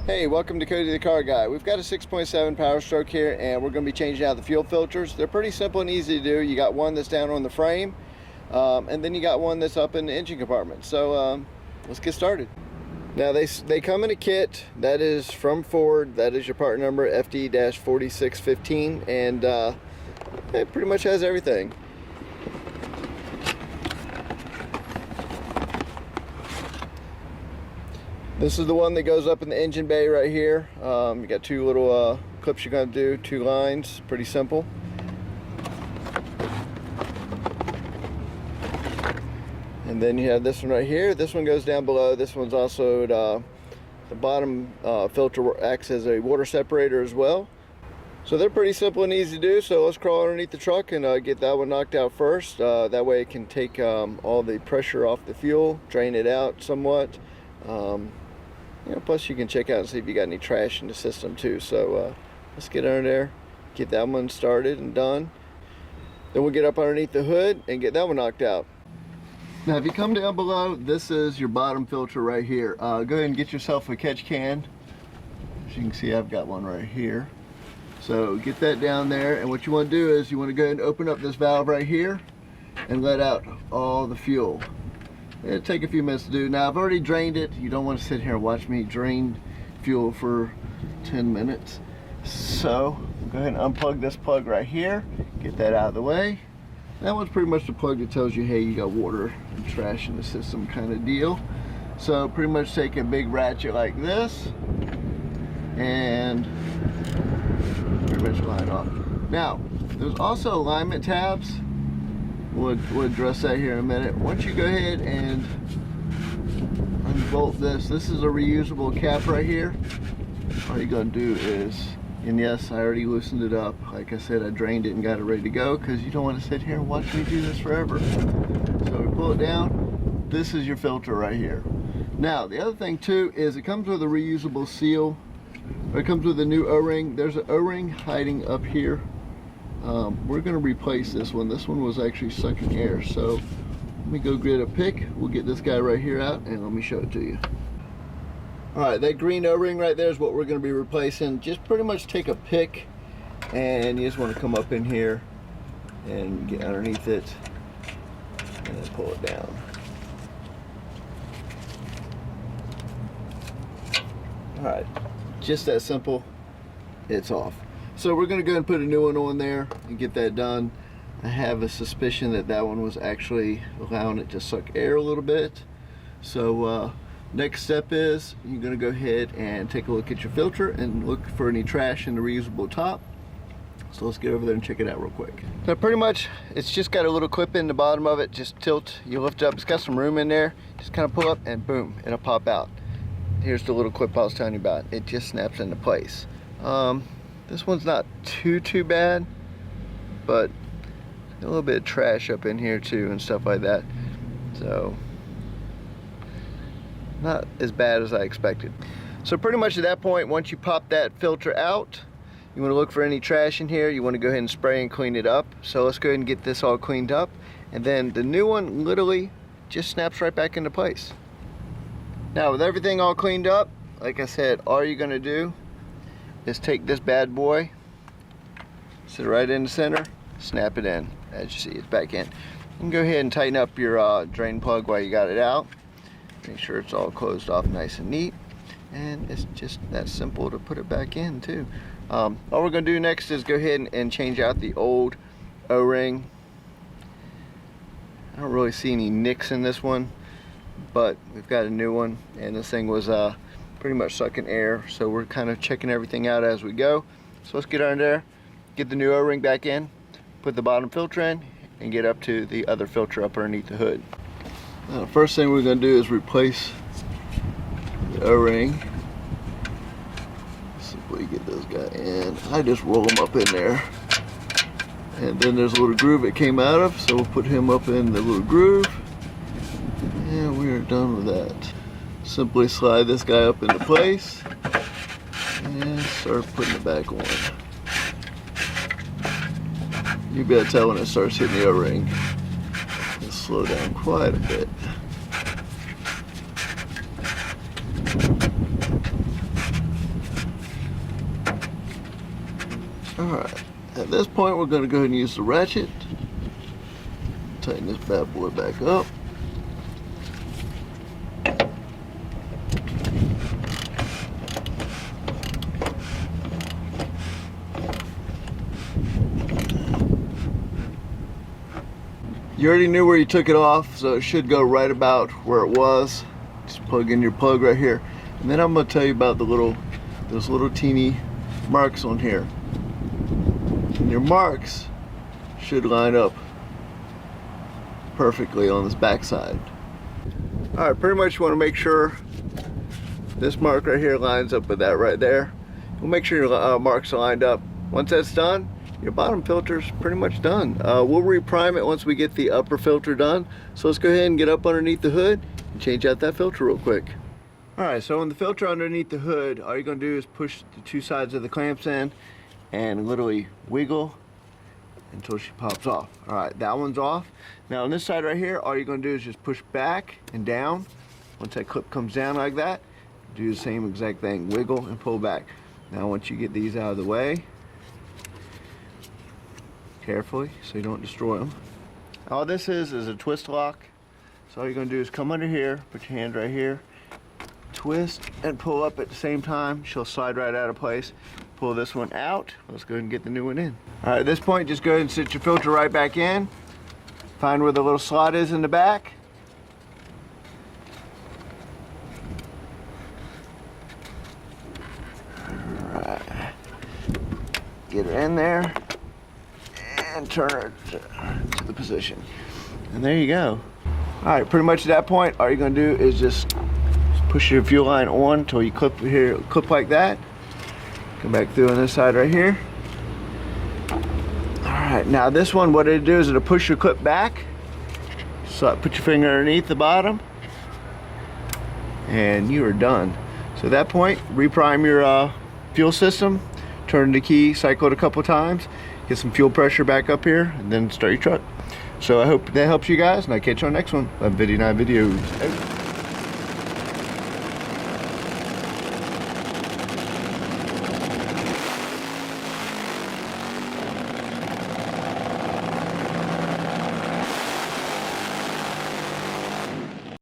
Hey, welcome to Cody the Car Guy. We've got a 6.7 Power Stroke here, and we're going to be changing out the fuel filters. They're pretty simple and easy to do. You got one that's down on the frame, and then you got one that's up in the engine compartment. So let's get started. Now they come in a kit that is from Ford. That is your part number FD-4615, and it pretty much has everything. This is the one that goes up in the engine bay right here. You got two little clips you're going to do, two lines, pretty simple. And then you have this one right here. This one goes down below. This one's also the bottom filter acts as a water separator as well. So they're pretty simple and easy to do. So let's crawl underneath the truck and get that one knocked out first. That way it can take all the pressure off the fuel, drain it out somewhat. Plus you can check out and see if you got any trash in the system too. So let's get under there, get that one started and done. Then we'll get up underneath the hood and get that one knocked out. Now if you come down below, this is your bottom filter right here. Go ahead and get yourself a catch can. As you can see, I've got one right here. So get that down there, and what you want to do is you want to go ahead and open up this valve right here and let out all the fuel. It'll take a few minutes to do. Now I've already drained it. You don't want to sit here and watch me drain fuel for 10 minutes. So go ahead and unplug this plug right here, get that out of the way. That one's pretty much the plug that tells you, hey, you got water and trash in the system kind of deal. So pretty much take a big ratchet like this and pretty much line off. Now there's also alignment tabs. We'll address that here in a minute. Once you go ahead and unbolt this is a reusable cap right here. All you're gonna do is, and yes, I already loosened it up. Like I said, I drained it and got it ready to go because you don't want to sit here and watch me do this forever. So we pull it down. This is your filter right here. Now the other thing too is it comes with a reusable seal. It comes with a new O-ring. There's an O-ring hiding up here. We're going to replace this one. This one was actually sucking air. So let me go get a pick. We'll get this guy right here out and let me show it to you. Alright, that green O-ring right there is what we're going to be replacing. Just pretty much take a pick and you just want to come up in here and get underneath it and then pull it down. Alright, just that simple. It's off. So we're going to go ahead and put a new one on there and get that done. I have a suspicion that that one was actually allowing it to suck air a little bit. So next step is you're going to go ahead and take a look at your filter and look for any trash in the reusable top. So let's get over there and check it out real quick. Now pretty much it's just got a little clip in the bottom of it. Just tilt, you lift it up, it's got some room in there. Just kind of pull up and boom, it'll pop out. Here's the little clip I was telling you about. It just snaps into place. This one's not too bad, but a little bit of trash up in here too and stuff like that. So not as bad as I expected. So pretty much at that point, once you pop that filter out, you want to look for any trash in here. You want to go ahead and spray and clean it up. So let's go ahead and get this all cleaned up, and then the new one literally just snaps right back into place. Now with everything all cleaned up, like I said, all you're going to do is take this bad boy, sit it right in the center, snap it in. As you see, it's back in. You can go ahead and tighten up your drain plug while you got it out. Make sure it's all closed off nice and neat. And it's just that simple to put it back in too. All we're going to do next is go ahead and change out the old O-ring. I don't really see any nicks in this one, but we've got a new one, and this thing was pretty much sucking air, so we're kind of checking everything out as we go. So let's get under there, get the new O-ring back in, put the bottom filter in, and get up to the other filter up underneath the hood. Now, the first thing we're going to do is replace the O-ring. Simply get this guy in. I just roll him up in there, and then there's a little groove it came out of, so we'll put him up in the little groove, and we are done with that. Simply slide this guy up into place and start putting it back on. You'll be able to tell when it starts hitting the O-ring. It'll slow down quite a bit. Alright, at this point we're going to go ahead and use the ratchet. Tighten this bad boy back up. You already knew where you took it off, so it should go right about where it was. Just plug in your plug right here. And then I'm going to tell you about those little teeny marks on here. And your marks should line up perfectly on this back side. Alright, pretty much you want to make sure this mark right here lines up with that right there. We'll make sure your marks are lined up. Once that's done, your bottom filter is pretty much done. We'll reprime it once we get the upper filter done. So let's go ahead and get up underneath the hood and change out that filter real quick. Alright, so on the filter underneath the hood, all you're going to do is push the two sides of the clamps in and literally wiggle until she pops off. Alright, that one's off. Now on this side right here, all you're going to do is just push back and down. Once that clip comes down like that, do the same exact thing. Wiggle and pull back. Now once you get these out of the way, carefully so you don't destroy them. All this is a twist lock. So all you're going to do is come under here, put your hand right here, twist and pull up at the same time. She'll slide right out of place. Pull this one out. Let's go ahead and get the new one in. Alright, at this point just go ahead and sit your filter right back in. Find where the little slot is in the back. Alright. Get her in there and turn her to the position. And there you go. Alright, pretty much at that point, all you're going to do is just push your fuel line on until you clip here, clip like that. Come back through on this side right here. Alright, now this one, what it'll do is it'll push your clip back. So put your finger underneath the bottom and you are done. So at that point, reprime your fuel system, turn the key, cycle it a couple times, get some fuel pressure back up here, and then start your truck. So I hope that helps you guys, and I'll catch you on the next one. Love Video 9 videos.